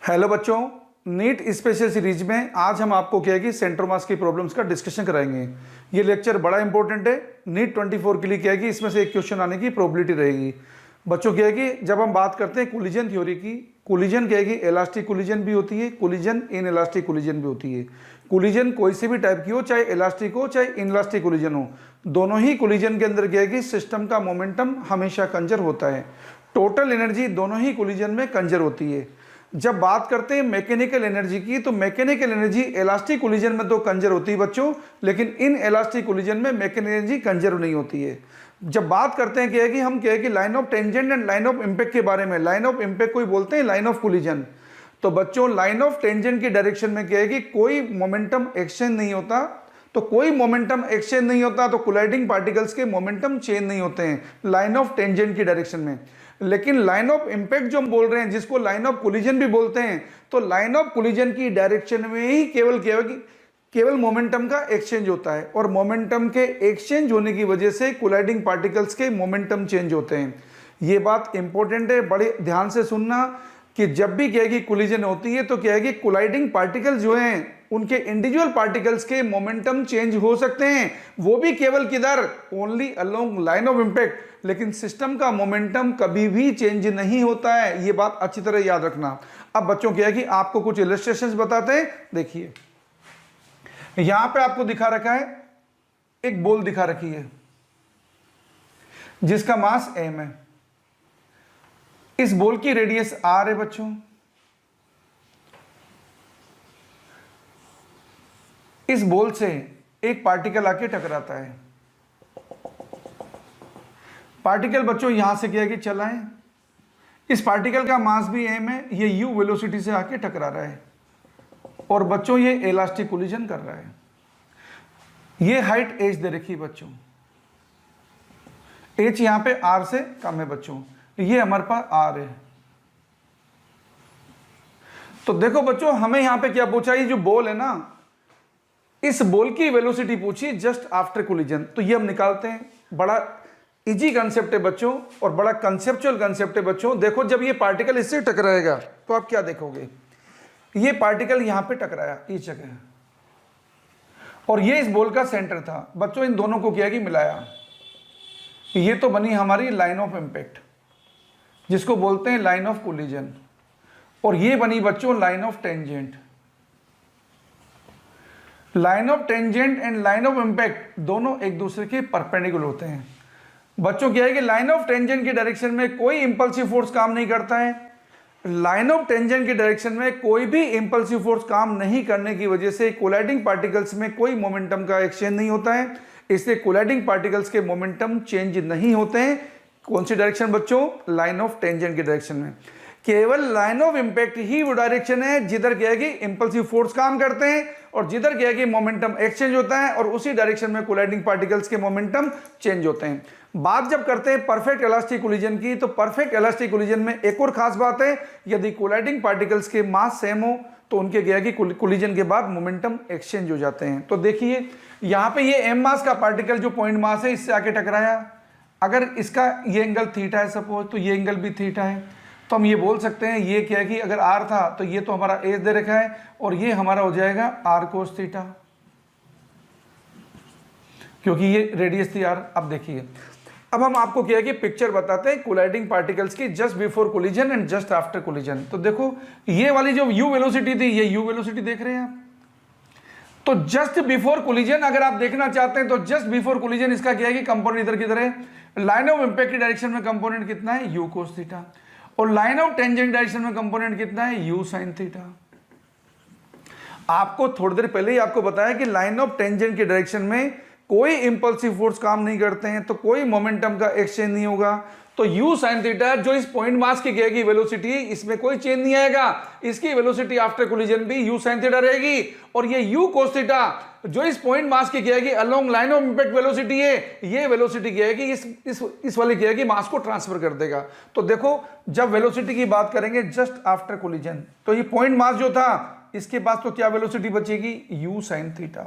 Hello बच्चों, NEET special series में आज हम आपको क्या है कि सेंटर मास की प्रॉब्लम्स का डिस्कशन कराएंगे। ये लेक्चर बड़ा इंपॉर्टेंट है। नीट 24 के लिए क्या है कि इसमें से एक क्वेश्चन आने की प्रोबेबिलिटी रहेगी। बच्चों क्या है कि जब हम बात करते हैं कोलिजन थ्योरी की, कोलिजन क्या है कि इलास्टिक कोलिजन भी होती है, कोलिजन इन इलास्टिक कोलिजन भी होती है। कोलिजन कोई से भी टाइप की हो, चाहे इलास्टिक हो चाहे इन इलास्टिक कोलिजन हो, दोनों ही कोलिजन के अंदर क्या है कि सिस्टम का मोमेंटम हमेशा कंजर्व होता है। टोटल एनर्जी दोनों ही कोलिजन में कंजर्व होती है। जब बात करते हैं मैकेनिकल एनर्जी की, तो मैकेनिकल एनर्जी इलास्टिक कोलिजन में तो कंजर्व होती है बच्चों, लेकिन इन इलास्टिक कोलिजन में मैकेनिकल एनर्जी कंजर्व नहीं होती है। जब बात करते हैं क्या है कि हम क्या है कि line of tangent and line of impact के बारे में, लाइन ऑफ इंपैक्ट को ही बोलते हैं लाइन ऑफ कोलिजन। तो बच्चों लाइन ऑफ टेंजेंट की डायरेक्शन में क्या है कि कोई मोमेंटम एक्सचेंज नहीं होता, तो कोई मोमेंटम एक्सचेंज नहीं होता तो कोलाइडिंग पार्टिकल्स के मोमेंटम चेंज नहीं होते हैं लाइन ऑफ टेंजेंट की डायरेक्शन में। लेकिन लाइन ऑफ इंपैक्ट जो हम बोल रहे हैं, जिसको लाइन ऑफ कोलिजन भी बोलते हैं, तो लाइन ऑफ कोलिजन की डायरेक्शन में ही केवल मोमेंटम का एक्सचेंज होता है, और मोमेंटम के एक्सचेंज होने की वजह से कोलाइडिंग पार्टिकल्स के मोमेंटम चेंज होते हैं। ये बात इंपॉर्टेंट है, बड़े ध्यान से सुनना कि जब भी क्या है कि कोलिजन होती है तो क्या है कि कोलाइडिंग पार्टिकल्स जो हैं उनके इंडिविजुअल पार्टिकल्स के मोमेंटम चेंज हो सकते हैं, वो भी केवल किधर, only along line of impact. लेकिन सिस्टम का मोमेंटम कभी भी चेंज नहीं होता है, ये बात अच्छी तरह याद रखना। अब बच्चों क्या है कि आपको कुछ इलस्ट्रेशंस बताते हैं। देखिए यहां पे आपको दिखा रखा है, एक बॉल दिखा रखी है जिसका मास m है। इस बॉल की रेडियस r है बच्चों। इस बॉल से एक पार्टिकल आके टकराता है। पार्टिकल बच्चों यहां से क्या है कि चला है, इस पार्टिकल का मास भी m है, ये u वेलोसिटी से आके टकरा रहा है, और बच्चों ये इलास्टिक कोलिजन कर रहा है। ये हाइट h दे रखी है बच्चों, h यहां पे r से कम है बच्चों, ये हमारे पास r है। तो देखो बच्चों हमें यहां पे क्या पूछा, ये जो बॉल है ना, इस बॉल की वेलोसिटी पूछी जस्ट आफ्टर कोलिजन। तो ये हम निकालते हैं। बड़ा इजी कंसेप्ट है बच्चों, और बड़ा कंसेप्चुअल कंसेप्ट है बच्चों। देखो जब ये पार्टिकल इससे टकराएगा तो आप क्या देखोगे, ये पार्टिकल यहां पे टकराया इस जगह, और ये इस बॉल का सेंटर था बच्चों। इन दोनों को किया कि मिलाया, ये तो बनी हमारी लाइन ऑफ इंपैक्ट, जिसको बोलते हैं लाइन ऑफ कोलिजन, और ये बनी बच्चों line of tangent. Line of tangent and line of impact दोनों एक दूसरे के परपेंडिकुलर होते हैं बच्चों। क्या है कि लाइन ऑफ टेंजेंट की डायरेक्शन में कोई इंपल्सिव फोर्स काम नहीं करता है। लाइन ऑफ टेंजेंट की डायरेक्शन में कोई भी इंपल्सिव फोर्स काम नहीं करने की वजह से कोलाइडिंग पार्टिकल्स में कोई मोमेंटम का एक्सचेंज नहीं होता है, इसलिए कोलाइडिंग पार्टिकल्स के मोमेंटम चेंज नहीं होते हैं। कौन सी डायरेक्शन बच्चों, लाइन ऑफ टेंजेंट की डायरेक्शन में। केवल लाइन ऑफ इंपैक्ट ही वो डायरेक्शन है जिधर क्या है कि इंपल्सिव फोर्स काम करते हैं, और जिधर क्या है कि मोमेंटम एक्सचेंज होता है, और उसी डायरेक्शन में कोलाइडिंग पार्टिकल्स के मोमेंटम चेंज होते हैं। बात जब करते हैं परफेक्ट इलास्टिक कोलिजन की, तो परफेक्ट इलास्टिक कोलिजन में एक और खास बात है, यदि कोलाइडिंग पार्टिकल्स के मास सेम हो तो उनके क्या है कि कोलिजन के बाद मोमेंटम एक्सचेंज हो जाते हैं। तो देखिए यहां पे ये m मास का पार्टिकल जो पॉइंट मास है इससे आके टकराया, अगर इसका ये एंगल थीटा है सपोज, तो ये एंगल भी थीटा है, तो हम ये बोल सकते हैं ये क्या है कि अगर r था तो ये तो हमारा h दे रखा है, और ये हमारा हो जाएगा r cos थीटा, क्योंकि ये रेडियस थी r। अब देखिए अब हम आपको क्या है कि पिक्चर बताते हैं कोलाइडिंग पार्टिकल्स की just before collision and just after collision. तो देखो ये वाली जो u वेलोसिटी थी, ये u वेलोसिटी देख रहे हैं आप, तो जस्ट बिफोर कोलिजन अगर आप देखना चाहते हैं तो जस्ट बिफोर कोलिजन इसका क्या है कि कंपोनेंट इधर किधर है, लाइन ऑफ इंपैक्ट की डायरेक्शन में कंपोनेंट कितना है, u cos थीटा, और लाइन ऑफ टेंजेंट डायरेक्शन में कंपोनेंट कितना है, u sin थीटा। आपको थोड़ी देर पहले ही आपको बताया कि लाइन ऑफ टेंजेंट की डायरेक्शन में कोई इंपल्सिव फोर्स काम नहीं करते हैं, तो कोई मोमेंटम का एक्सचेंज नहीं होगा। तो u sin थीटा जो इस पॉइंट मास की क्या वेलोसिटी, इसमें कोई चेंज नहीं आएगा, इसकी वेलोसिटी आफ्टर कोलिजन भी u sin थीटा रहेगी। और ये u cos थीटा जो इस पॉइंट मास की क्या along line of impact velocity है, ये वेलोसिटी क्या है कि इस वाले क्या है कि मास को ट्रांसफर कर देगा। तो देखो जब वेलोसिटी की बात करेंगे जस्ट आफ्टर कोलिजन, तो ये पॉइंट मास जो था इसके पास तो क्या वेलोसिटी बचेगी, u sin थीटा,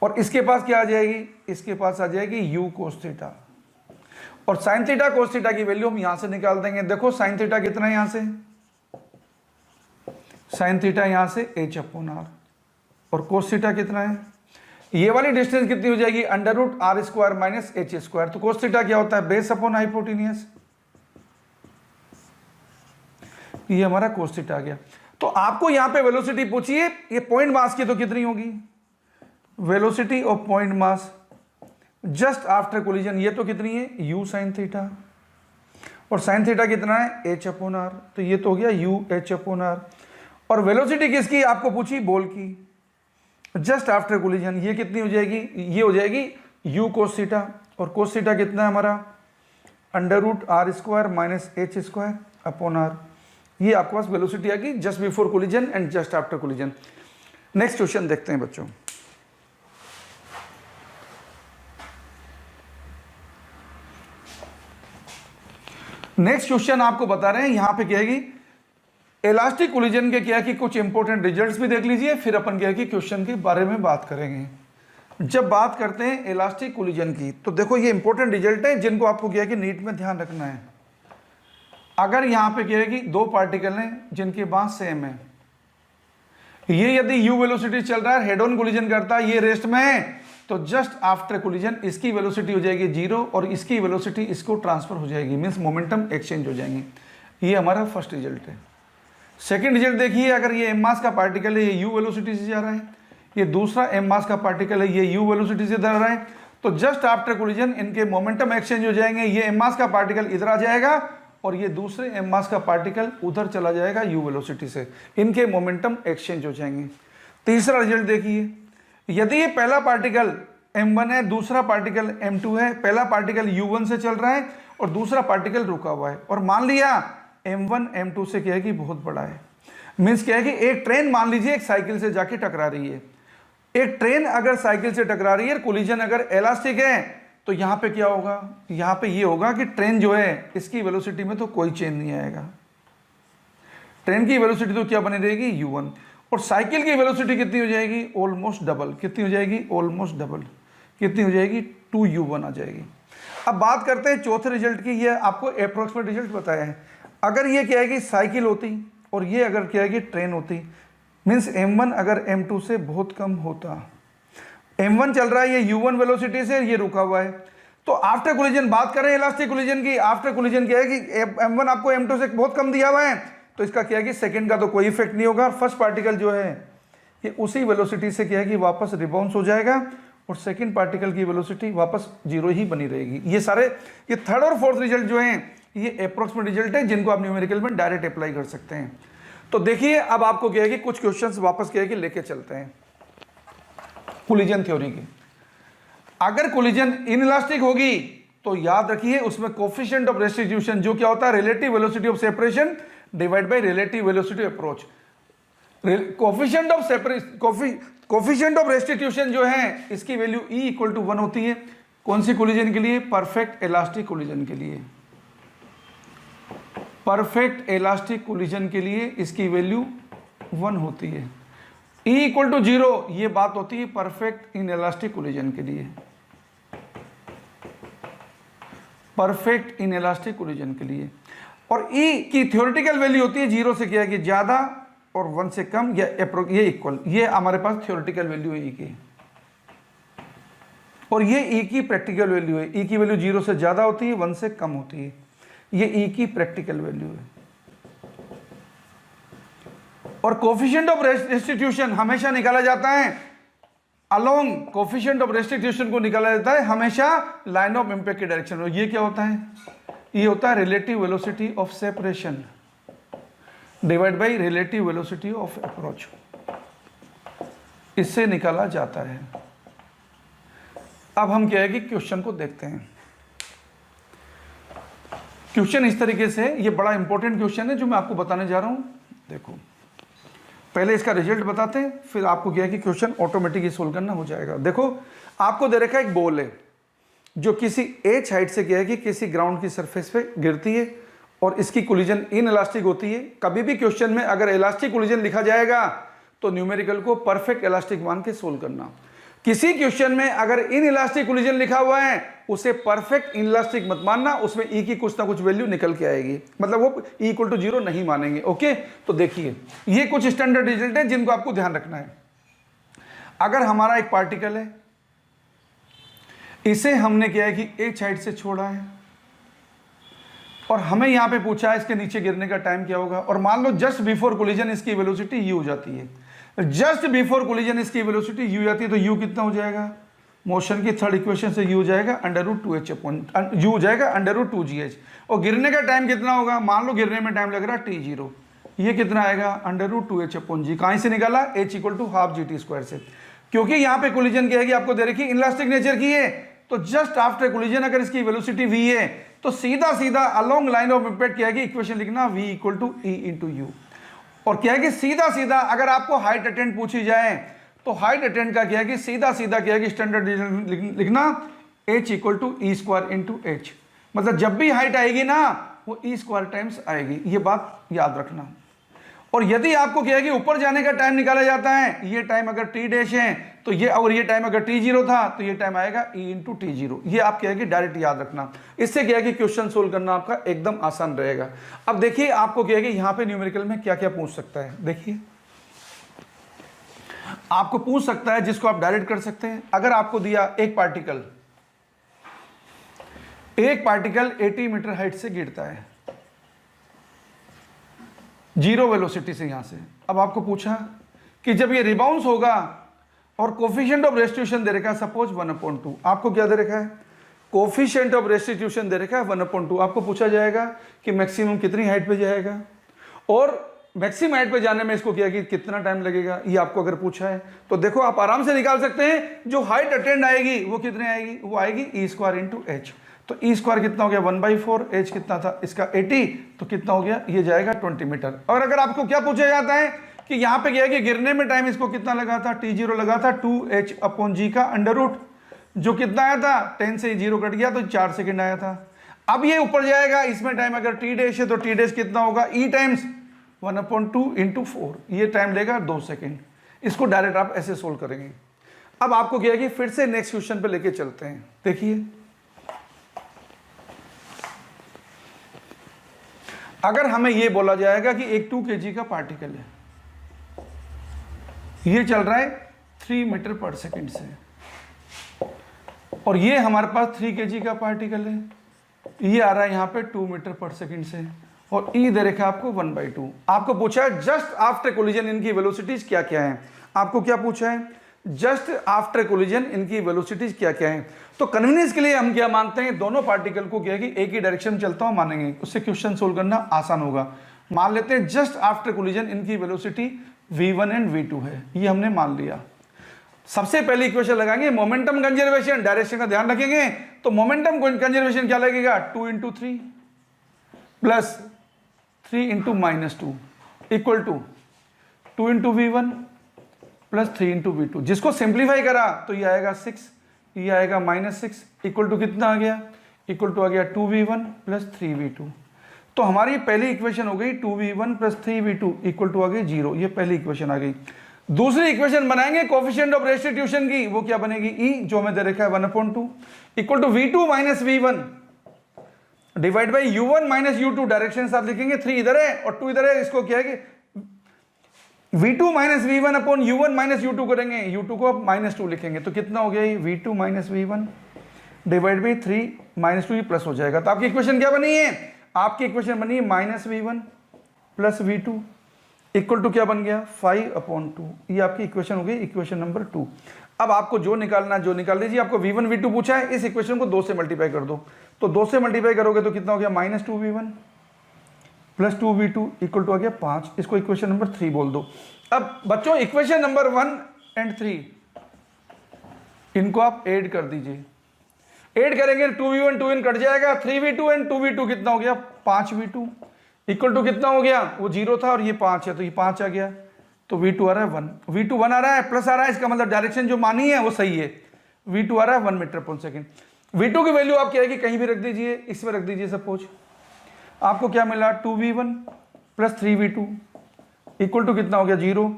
और इसके पास क्या आ जाएगी, इसके पास आ जाएगी u cos थीटा, और sin थीटा cos थीटा की वैल्यू हम यहां से निकाल देंगे। देखो sin थीटा कितना है यहां से, साइन थीटा यहाँ से h/r, और कोस थीटा कितना है, ये वाली डिस्टेंस कितनी हो जाएगी, √r² माइनस h²। तो कोस थीटा क्या होता है, बेस अपॉन हाइपोटेनियस, ये हमारा कोस थीटा आ गया। तो आपको यहां पे वेलोसिटी पूछी है, ये पॉइंट मास की तो कितनी होगी, velocity of point mass just after collision, ये तो कितनी है, u sin थीटा, और sin थीटा कितना है, h/r, तो ये तो हो गया u h/r। और वेलोसिटी किसकी आपको पूछी, बॉल की, जस्ट आफ्टर कोलिजन, ये कितनी हो जाएगी, ये हो जाएगी u cos थीटा, और cos थीटा कितना है हमारा, √r² माइनस h²/r। ये आपके पास वेलोसिटी आ गई just before collision and just after collision. Next question देखते हैं बच्चों। नेक्स्ट क्वेश्चन आपको बता रहे हैं, यहां पे क्या है कि इलास्टिक कोलिजन के क्या है कि कुछ इंपॉर्टेंट रिजल्ट्स भी देख लीजिए, फिर अपन क्या है कि क्वेश्चन के बारे में बात करेंगे। जब बात करते हैं इलास्टिक कोलिजन की, तो देखो ये इंपॉर्टेंट रिजल्ट है जिनको आपको क्या है कि नीट में ध्यान रखना है। अगर यहां पे क्या है कि दो पार्टिकल हैं जिनके मास सेम है, ये यदि u वेलोसिटी चल रहा है, हेड ऑन कोलिजन करता है, ये रेस्ट में है, तो जस्ट आफ्टर कोलिजन इसकी वेलोसिटी हो जाएगी 0 और इसकी वेलोसिटी इसको ट्रांसफर हो जाएगी, मींस मोमेंटम एक्सचेंज हो जाएंगे। ये हमारा फर्स्ट रिजल्ट है। सेकंड रिजल्ट देखिए, अगर ये m मास का पार्टिकल है, ये u वेलोसिटी से जा रहा है, ये दूसरा m मास का पार्टिकल है, ये u वेलोसिटी से जा रहा है, तो जस्ट आफ्टर कोलिजन इनके मोमेंटम एक्सचेंज हो जाएंगे। ये m मास का पार्टिकल इधर आ जाएगा और ये दूसरे m मास का पार्टिकल उधर चला जाएगा u वेलोसिटी से, इनके मोमेंटम एक्सचेंज हो जाएंगे। तीसरा रिजल्ट देखिए, यदि ये पहला पार्टिकल m1 है, दूसरा पार्टिकल m2 है, पहला पार्टिकल u1 से चल रहा है और दूसरा पार्टिकल रुका हुआ है, और मान लिया m1 m2 से क्या है कि बहुत बड़ा है, मीन्स क्या है कि एक ट्रेन मान लीजिए एक साइकिल से जाके टकरा रही है। एक ट्रेन अगर साइकिल से टकरा रही है, कोलिजन अगर इलास्टिक है, तो यहां पे क्या होगा, यहां पे ये होगा कि ट्रेन जो है इसकी वेलोसिटी में तो कोई चेंज नहीं आएगा, ट्रेन की वेलोसिटी तो क्या बनी रहेगी, u1, और साइकिल की वेलोसिटी कितनी हो जाएगी, ऑलमोस्ट डबल, कितनी हो जाएगी, ऑलमोस्ट डबल, कितनी हो जाएगी, 2u1 आ जाएगी। अब बात करते हैं चौथे रिजल्ट की, ये आपको अप्रोक्सीमेट रिजल्ट बताया है। अगर ये क्या है कि साइकिल होती और ये अगर क्या है कि ट्रेन होती, मीन्स m1 अगर m2 से बहुत कम होता, m1 चल रहा है ये u1 वेलोसिटी से, ये रुका हुआ है, तो आफ्टर कोलिजन बात करें इलास्टिक कोलिजन की, आफ्टर कोलिजन क्या है कि m1 आपको m2 से बहुत कम दिया हुआ है, तो इसका क्या है कि सेकंड का तो कोई इफेक्ट नहीं होगा, फर्स्ट पार्टिकल जो है ये उसी वेलोसिटी से क्या है कि वापस रिबाउंस हो जाएगा और सेकंड पार्टिकल की वेलोसिटी वापस 0 ही बनी रहेगी। ये सारे ये थर्ड और फोर्थ रिजल्ट जो हैं ये अप्रोक्सीमेट रिजल्ट है जिनको आप न्यूमेरिकल में डायरेक्ट अप्लाई कर सकते हैं। तो देखिए अब आपको क्या है कि कुछ क्वेश्चंस वापस क्या है कि लेके चलते हैं कोलिजन थ्योरी की। अगर कोलिजन इनइलास्टिक होगी तो याद रखिए उसमें कोफिशिएंट ऑफ रेस्टिट्यूशन जो क्या होता है, relative velocity of separation divide by relative velocity approach. Coefficient of restitution जो है इसकी वैल्यू E = 1 होती है। कौन सी कोलिजन के लिए, परफेक्ट इलास्टिक कोलिजन के लिए। परफेक्ट इलास्टिक कोलिजन के लिए इसकी वैल्यू 1 होती है। E = 0 ये बात होती है परफेक्ट इन इलास्टिक कोलिजन के लिए, परफेक्ट इन इलास्टिक कोलिजन के लिए। और E की थ्योरेटिकल वैल्यू होती है 0 से क्या है कि ज्यादा और 1 से कम या ये इक्वल, ये हमारे पास थ्योरेटिकल वैल्यू है E की। और ये E की प्रैक्टिकल वैल्यू है। E की वैल्यू 0 से ज्यादा होती है, 1 से कम होती है, ये E की प्रैक्टिकल वैल्यू है। और कोफिशिएंट ऑफ रेस्टिट्यूशन हमेशा निकाला जाता है अलोंग, कोफिशिएंट ऑफ रेस्टिट्यूशन को निकाला जाता है हमेशा लाइन ऑफ इंपैक्ट के डायरेक्शन में। ये क्या होता है, ये होता है relative velocity of separation divide by relative velocity of approach, इससे निकाला जाता है। अब हम क्या है कि क्वेश्चन को देखते हैं। क्वेश्चन इस तरीके से, ये बड़ा इंपॉर्टेंट क्वेश्चन है जो मैं आपको बताने जा रहा हूं। देखो पहले इसका रिजल्ट बताते हैं, फिर आपको क्या है कि क्वेश्चन ऑटोमेटिकली सोल्व करना हो जाएगा। देखो आपको दे रखा एक बॉल है जो किसी h हाइट से क्या है कि किसी ग्राउंड की सरफेस पे गिरती है और इसकी कोलिजन इनइलास्टिक होती है। कभी भी क्वेश्चन में अगर इलास्टिक कोलिजन लिखा जाएगा तो न्यूमेरिकल को परफेक्ट इलास्टिक मान के सोल्व करना। किसी क्वेश्चन में अगर इनइलास्टिक कोलिजन लिखा हुआ है उसे परफेक्ट इनलास्टिक मत मानना, उसमें ई की कुछ ना कुछ वैल्यू निकल के आएगी, मतलब वो ई इक्वल टू 0 नहीं मानेंगे। ओके, तो देखिए ये कुछ स्टैंडर्ड रिजल्ट है जिनको आपको ध्यान रखना है। अगर हमारा एक पार्टिकल है, इसे हमने क्या है कि एक साइड से छोड़ा है और हमें यहां पे पूछा है इसके नीचे गिरने का टाइम क्या होगा, और मान लो जस्ट बिफोर कोलिजन इसकी वेलोसिटी यू हो जाती है, जस्ट बिफोर कोलिजन इसकी वेलोसिटी यू जाती है, तो यू कितना हो जाएगा, मोशन की थर्ड इक्वेशन से यू हो जाएगा √2h अपॉन यू हो जाएगा √2gh, और गिरने का टाइम कितना होगा, मान लो गिरने में टाइम लग रहा है t0, ये कितना आएगा √2h अपॉन जी, कहां से निकाला, h equal to half GT² से, क्योंकि यहां पे कोलिजन क्या है कि आपको दे रखी इनलास्टिक नेचर की है, तो जस्ट आफ्टर कोलिजन अगर इसकी वेलोसिटी v है तो सीधा सीधा अलोंग लाइन ऑफ इम्पैक्ट क्या है कि इक्वेशन लिखना v equal to e into u, और क्या है कि सीधा सीधा अगर आपको हाइट अटेंड पूछी जाए तो हाइट अटेंड का क्या है कि सीधा सीधा क्या है कि स्टैंडर्ड लिखना h equal to e² into h, मतलब जब भी हाइट आएगी ना वो e² टाइम्स आएगी, ये बात याद रखना। और यदि आपको क्या है कि ऊपर जाने का टाइम निकाला जाता है, ये टाइम अगर t डैश है तो ये, और ये टाइम अगर t0 था तो ये टाइम आएगा e इंटू t0, ये आप क्या है कि डायरेक्ट याद रखना, इससे क्या है कि क्वेश्चन सोल्व करना आपका एकदम आसान रहेगा। अब देखिए आपको क्या है कि यहाँ पे न्यूमेरिकल में क्या क्या पूछ सकता है, देखिए आपको पूछ सकता है जिसको आप डायरेक्ट कर सकते हैं। अगर आपको दिया एक पार्टिकल 80 मीटर हाइट से गिरता है, 0 वेलोसिटी से यहां से, अब आपको पूछा कि जब ये रिबाउंस होगा और कोफिशिएंट ऑफ रेस्टिट्यूशन दे रखा है सपोज 1/2, आपको क्या दे रखा है, कोफिशिएंट ऑफ रेस्टिट्यूशन दे रखा है 1/2, आपको पूछा जाएगा कि मैक्सिमम कितनी हाइट पे जाएगा, और मैक्सिमम हाइट पे जाने में इसको क्या कि कितना टाइम लगेगा, ये आपको अगर पूछा है तो देखो आप आराम से निकाल सकते हैं, जो हाइट अटेंड आएगी वो कितने आएगी, वो आएगी e² इंटू h, तो e² कितना हो गया 1/4, h कितना था इसका 80, तो कितना हो गया, ये जाएगा 20 मीटर। और अगर आपको क्या पूछा जाता है कि यहाँ पे क्या है कि गिरने में टाइम इसको कितना लगा था, t0 लगा था 2h अपॉन g का अंडर रूट, जो कितना आया था 10 से 0 कट गया तो 4 सेकंड आया था। अब ये ऊपर जाएगा, इसमें टाइम अगर t डैश है तो t डैश कितना होगा, e टाइम्स 1/2 इंटू 4, ये टाइम लेगा 2 सेकेंड। इसको डायरेक्ट आप ऐसे सोल्व करेंगे। अब आपको क्या है कि फिर से नेक्स्ट क्वेश्चन पे लेके चलते हैं। देखिए अगर हमें ये बोला जाएगा कि एक 2 kg का पार्टिकल है, ये चल रहा है 3 मीटर पर सेकेंड से, और ये हमारे पास 3 kg का पार्टिकल है, ये आ रहा है यहाँ पे 2 मीटर पर सेकेंड से, और ई दे रखा आपको 1/2। आपको पूछा है जस्ट आफ्टर कोलिजन इनकी वेलोसिटीज क्या क्या है, आपको क्या पूछा है, जस्ट आफ्टर कोलिजन इनकी वेलोसिटीज क्या क्या है। तो कन्वीनियंस के लिए हम क्या मानते हैं, दोनों पार्टिकल को क्या है कि एक ही डायरेक्शन में चलता हुआ मानेंगे, उससे क्वेश्चन सोल्व करना आसान होगा। मान लेते हैं जस्ट आफ्टर कोलिजन इनकी वेलोसिटी v1 एंड v2 है, ये हमने मान लिया। सबसे पहले इक्वेशन लगाएंगे मोमेंटम कंजर्वेशन, डायरेक्शन का ध्यान रखेंगे, तो मोमेंटम कंजर्वेशन क्या लगेगा, 2 into 3 plus 3 into -2 equal to 2 into v1 plus 3 into v2, जिसको सिंप्लीफाई करा तो ये आएगा 6, ये आएगा -6 इक्वल टू कितना आ गया, इक्वल टू आ गया 2v1 प्लस 3v2। तो हमारी पहली इक्वेशन हो गई 2v1 plus 3v2 equal to आ गई 0, ये पहली इक्वेशन आ गई। दूसरी इक्वेशन बनाएंगे कोफिशिएंट ऑफ रेस्टिट्यूशन की, वो क्या बनेगी, e जो हमें दे रखा है 1/2 equal to v2 minus v1 divide by u1 minus u2, direction साथ लिखेंगे, 3 इधर है और 2 इधर है, इसको क्या है कि v2 minus v1 upon u1 minus u2 करेंगे, u2 को अब -2 लिखेंगे, तो कितना हो गया v2 minus v1 divide by 3 -2, plus हो जाएगा। तो आपकी इक्वेशन क्या बनी है, आपकी इक्वेशन बनी है -v1 plus v2 equal to क्या बन गया 5/2, ये आपकी इक्वेशन हो गई, इक्वेशन नंबर 2। अब आपको जो निकालना जो निकाल लीजिए, आपको v1 v2 पूछा है, इस इक्वेशन को 2 से मल्टीप्लाई कर दो, तो 2 से मल्टीप्लाई करोगे तो कितना हो गया -2v1 plus 2v2 equal to आ गया 5, इसको इक्वेशन नंबर 3 बोल दो। अब बच्चों इक्वेशन नंबर 1 एंड 3 इनको आप ऐड कर दीजिए, ऐड करेंगे 2v1 2v1 कट जाएगा, 3v2 एंड 2v2 कितना हो गया 5v2 इक्वल टू कितना हो गया, वो 0 था और ये 5 है तो ये 5 आ गया, तो v2 आ रहा है 1, v2 1 आ रहा है, प्लस आ रहा है, इसका मतलब डायरेक्शन जो मानी है वो सही है, v2 आ रहा है 1 मीटर पर सेकेंड। v2 की वैल्यू आप क्या है कि कहीं भी रख दीजिए, इसमें रख दीजिए, सपोज आपको क्या मिला 2v1 plus 3v2 equal to कितना हो गया 0,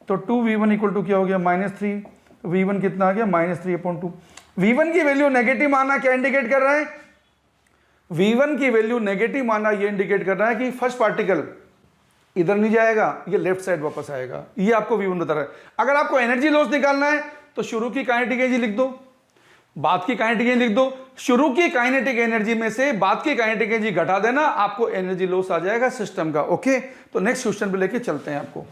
तो 2v1 इक्वल टू क्या हो गया -3, v1 कितना आ गया -3/2, V1 की वैल्यू नेगेटिव माना क्या इंडिकेट कर रहा है? V1 की वैल्यू नेगेटिव माना ये इंडिकेट कर रहा है कि फर्स्ट पार्टिकल इधर नहीं जाएगा, ये लेफ्ट साइड वापस आएगा। ये आपको V1 बता रहा है। अगर आपको एनर्जी लॉस निकालना है तो शुरू की काइनेटिक एनर्जी लिख दो, बाद की काइनेटिक एनर्जी लिख दो। शुरू की काइनेटिक एनर्जी में से बाद की काइनेटिक एनर्जी घटा देना, आपको एनर्जी लॉस आ जाएगा सिस्टम का। ओके, तो नेक्स्ट क्वेश्चन पे लेके चलते हैं आपको।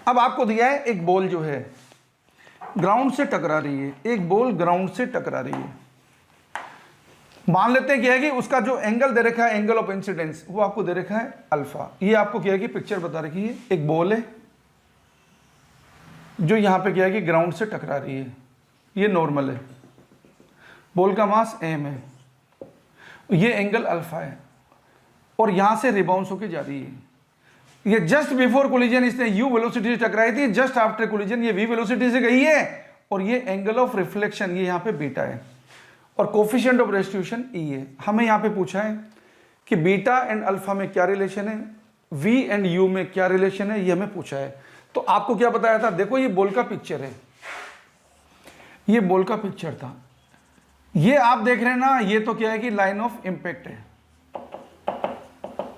अब आपको दिया है एक बॉल जो है ग्राउंड से टकरा रही है, एक बॉल ग्राउंड से टकरा रही है। मान लेते हैं क्या है कि उसका जो एंगल दे रखा है, एंगल ऑफ इंसिडेंस, वो आपको दे रखा है अल्फा। ये आपको क्या है कि पिक्चर बता रखी है, एक बॉल है जो यहां पे क्या है कि ग्राउंड से टकरा रही है, ये नॉर्मल है, बॉल का मास m है, ये एंगल अल्फा है, और यहां से रिबाउंस होके जा रही है। ये जस्ट बिफोर कोलिजन इसने u वेलोसिटी से टकराई थी, जस्ट आफ्टर कोलिजन ये v वेलोसिटी से गई है, और ये एंगल ऑफ रिफ्लेक्शन ये यहां पे बीटा है, और कोफिशिएंट ऑफ रेस्टिट्यूशन e है। हमें यहां पे पूछा है कि बीटा एंड अल्फा में क्या रिलेशन है, v एंड u में क्या रिलेशन है, ये हमें पूछा है। तो आपको क्या बताया था? देखो ये बॉल का पिक्चर है, ये बॉल का पिक्चर था, ये आप देख रहे हैं ना, ये तो क्या है कि लाइन ऑफ इंपैक्ट है,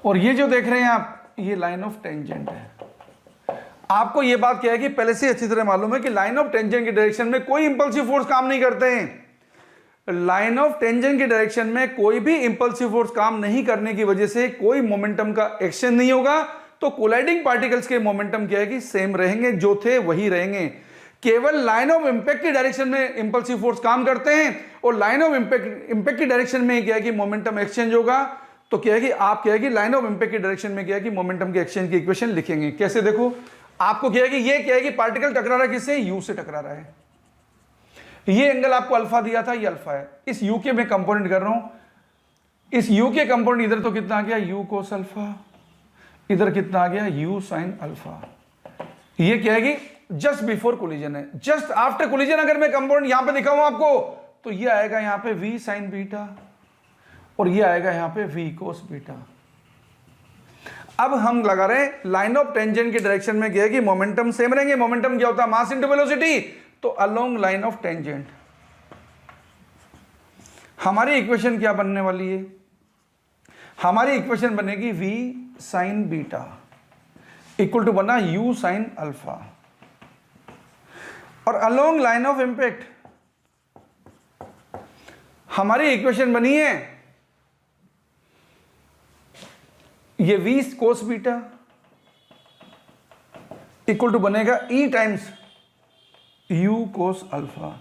और ये जो देख रहे हैं आप, ये लाइन ऑफ टेंजेंट है। आपको ये बात क्या है कि पहले से अच्छी तरह मालूम है कि लाइन ऑफ टेंजेंट की डायरेक्शन में कोई इंपल्सिव फोर्स काम नहीं करते हैं। लाइन ऑफ टेंजेंट की डायरेक्शन में कोई भी इंपल्सिव फोर्स काम नहीं करने की वजह से कोई मोमेंटम का एक्सचेंज नहीं होगा। तो कोलाइडिंग पार्टिकल्स के मोमेंटम क्या है कि सेम रहेंगे, जो थे वही रहेंगे। केवल लाइन ऑफ इंपैक्ट की डायरेक्शन में इंपल्सिव फोर्स काम करते हैं, और लाइन ऑफ इंपैक्ट की डायरेक्शन में क्या है कि मोमेंटम एक्सचेंज होगा। तो क्या है कि आप क्या है कि लाइन ऑफ इंपैक्ट की डायरेक्शन में क्या है कि मोमेंटम के एक्सचेंज की इक्वेशन लिखेंगे। कैसे? देखो, आपको क्या है कि ये क्या है कि पार्टिकल टकरा रहा है किससे? यू से टकरा रहा है। ये एंगल आपको अल्फा दिया था, ये अल्फा है। इस यू के मैं कंपोनेंट कर रहा हूं, इस यू के कंपोनेंट इधर तो कितना आ गया? यू कोस अल्फा, इधर कितना आ गया? You sine alpha. ये क्या है कि जस्ट बिफोर कोलिजन है, जस्ट आफ्टर कोलिजन अगर मैं कंपोनेंट यहां पे दिखाऊं आपको, तो ये आएगा यहां पे v साइन बीटा, और ये आएगा यहां पे v कोस बीटा। अब हम लगा रहे हैं लाइन ऑफ टेंजेंट के डायरेक्शन में क्या है कि मोमेंटम सेम रहेंगे। मोमेंटम क्या होता है? Mass into velocity. तो अलोंग लाइन ऑफ टेंजेंट हमारी इक्वेशन क्या बनने वाली है? हमारी इक्वेशन बनेगी v sine beta equal to बना u साइन अल्फा, और अलोंग लाइन ऑफ इंपैक्ट हमारी इक्वेशन बनी है ये v cos beta equal to बनेगा e times u cos alpha.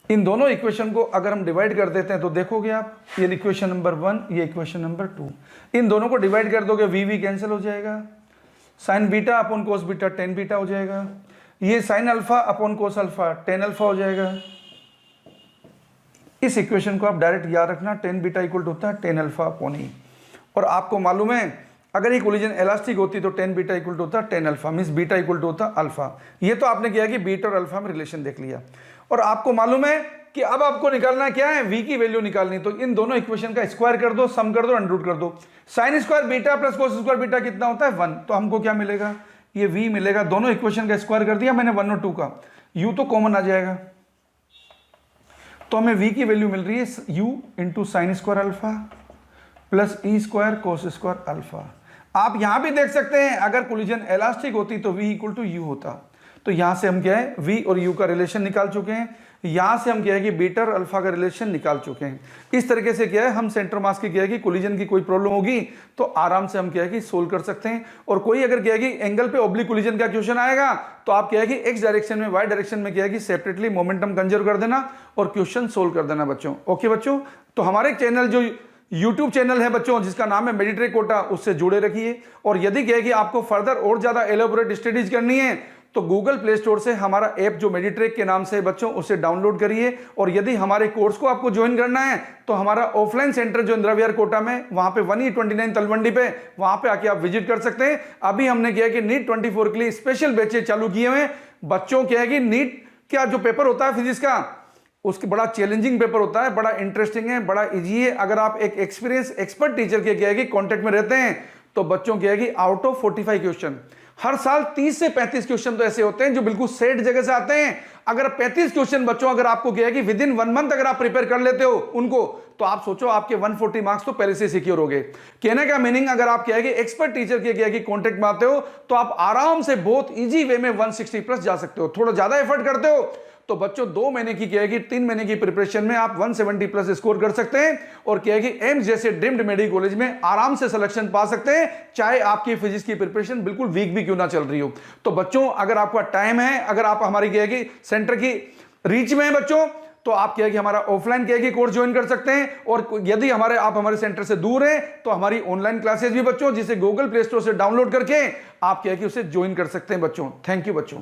इन दोनों इक्वेशन को अगर हम डिवाइड कर देते हैं तो देखोगे आप, ये इक्वेशन नंबर 1, ये इक्वेशन नंबर 2, इन दोनों को डिवाइड कर दोगे, v कैंसिल हो जाएगा, sign beta upon cos beta tan beta हो जाएगा, ये sine alpha upon cos alpha tan alpha हो जाएगा। इस इक्वेशन को आप डायरेक्ट याद रखना, टेन बीटा इक्वल टू होता है टेन अल्फा अपॉन ई। और आपको मालूम है अगर ये कोलिजन इलास्टिक होती तो टेन बीटा इक्वल टू होता tan alpha, means beta equal to होता अल्फा। ये तो आपने किया कि बीटा और अल्फा में रिलेशन देख लिया, और आपको मालूम है कि अब आपको निकालना क्या है? v की वैल्यू निकालनी। तो इन दोनों इक्वेशन का स्क्वायर कर दो, सम कर दो, अंडर कर दो। Sine square beta plus cos square beta कितना होता है? 1। तो हमको क्या मिलेगा? ये v मिलेगा। दोनों इक्वेशन का स्क्वायर कर दिया मैंने 1 और 2 का, u तो कॉमन आ जाएगा, तो हमें v की वैल्यू मिल रही है u into sine square alpha plus e square cos square alpha. आप यहां भी देख सकते हैं अगर कोलिजन इलास्टिक होती तो v इक्वल टू u होता। तो यहां से हम क्या है v और u का रिलेशन निकाल चुके हैं, यहां से हम क्या है कि बीटा और अल्फा का रिलेशन निकाल चुके हैं। इस तरीके से क्या है हम सेंटर मास की क्या है कि कोलिजन की कोई प्रॉब्लम होगी तो आराम से हम क्या है कि सोल्व कर सकते हैं। और कोई अगर क्या है कि एंगल पे ऑब्लिक कोलिजन का क्वेश्चन आएगा तो आप क्या है कि एक्स डायरेक्शन में वाई डायरेक्शन में क्या है कि सेपरेटली मोमेंटम कंजर्व कर देना और क्वेश्चन सोल्व कर देना बच्चों। ओके बच्चों, तो हमारे चैनल जो यूट्यूब चैनल है बच्चों जिसका नाम है मेडिट्रेक कोटा, उससे जुड़े रखिए। और यदि क्या है कि आपको फर्दर और ज्यादा एलोबोरेट स्टडीज करनी है तो गूगल प्ले स्टोर से हमारा ऐप जो मेडिट्रेक के नाम से है बच्चों उसे डाउनलोड करिए। और यदि हमारे कोर्स को आपको ज्वाइन करना है तो हमारा ऑफलाइन सेंटर जो इंदिरा विहार कोटा में, वहां पे 1E29 तलवंडी पे, वहां पे आके आप विजिट कर सकते हैं। अभी हमने किया कि नीट 24 के लिए स्पेशल बैचेज चालू किए हुए हैं बच्चों। क्या है कि नीट का जो पेपर होता है फिजिक्स का, उसके बड़ा चैलेंजिंग पेपर होता है, बड़ा इंटरेस्टिंग है, बड़ा इजी है। अगर आप एक एक्सपीरियंस एक्सपर्ट टीचर के क्या है कि कॉन्टेक्ट में रहते हैं तो बच्चों क्या है कि आउट ऑफ 45 क्वेश्चन हर साल 30 से 35 क्वेश्चन तो ऐसे होते हैं जो बिल्कुल सेट जगह से आते हैं। अगर 35 क्वेश्चन बच्चों अगर आपको क्या है कि विद इन 1 मंथ अगर आप प्रिपेयर कर लेते हो उनको, तो आप सोचो आपके 140 मार्क्स तो पहले से सिक्योर हो गए। कहने का मीनिंग, अगर आप क्या है कि एक्सपर्ट टीचर के क्या है कि कॉन्टेक्ट में आते हो तो आप आराम से बहुत इजी वे में 160 प्लस जा सकते हो। थोड़ा ज्यादा एफर्ट करते हो तो बच्चों 2 महीने की क्या है कि 3 महीने की प्रिपरेशन में आप 170 प्लस स्कोर कर सकते हैं और क्या है कि एम्स जैसे ड्रीम्ड मेडिकल कॉलेज में आराम से सिलेक्शन पा सकते हैं, चाहे आपकी फिजिक्स की प्रिपरेशन बिल्कुल वीक भी क्यों ना चल रही हो। तो बच्चों अगर आपका टाइम है, अगर आप हमारी क्या है कि सेंटर की रीच में है बच्चों, तो आप क्या है कि हमारा ऑफलाइन क्या है कि कोर्स ज्वाइन कर सकते हैं। और यदि आप हमारे सेंटर से दूर हैं तो हमारी ऑनलाइन क्लासेस भी बच्चों, जिसे गूगल प्ले स्टोर से डाउनलोड करके आप क्या है कि उसे ज्वाइन कर सकते हैं बच्चों। थैंक यू बच्चों।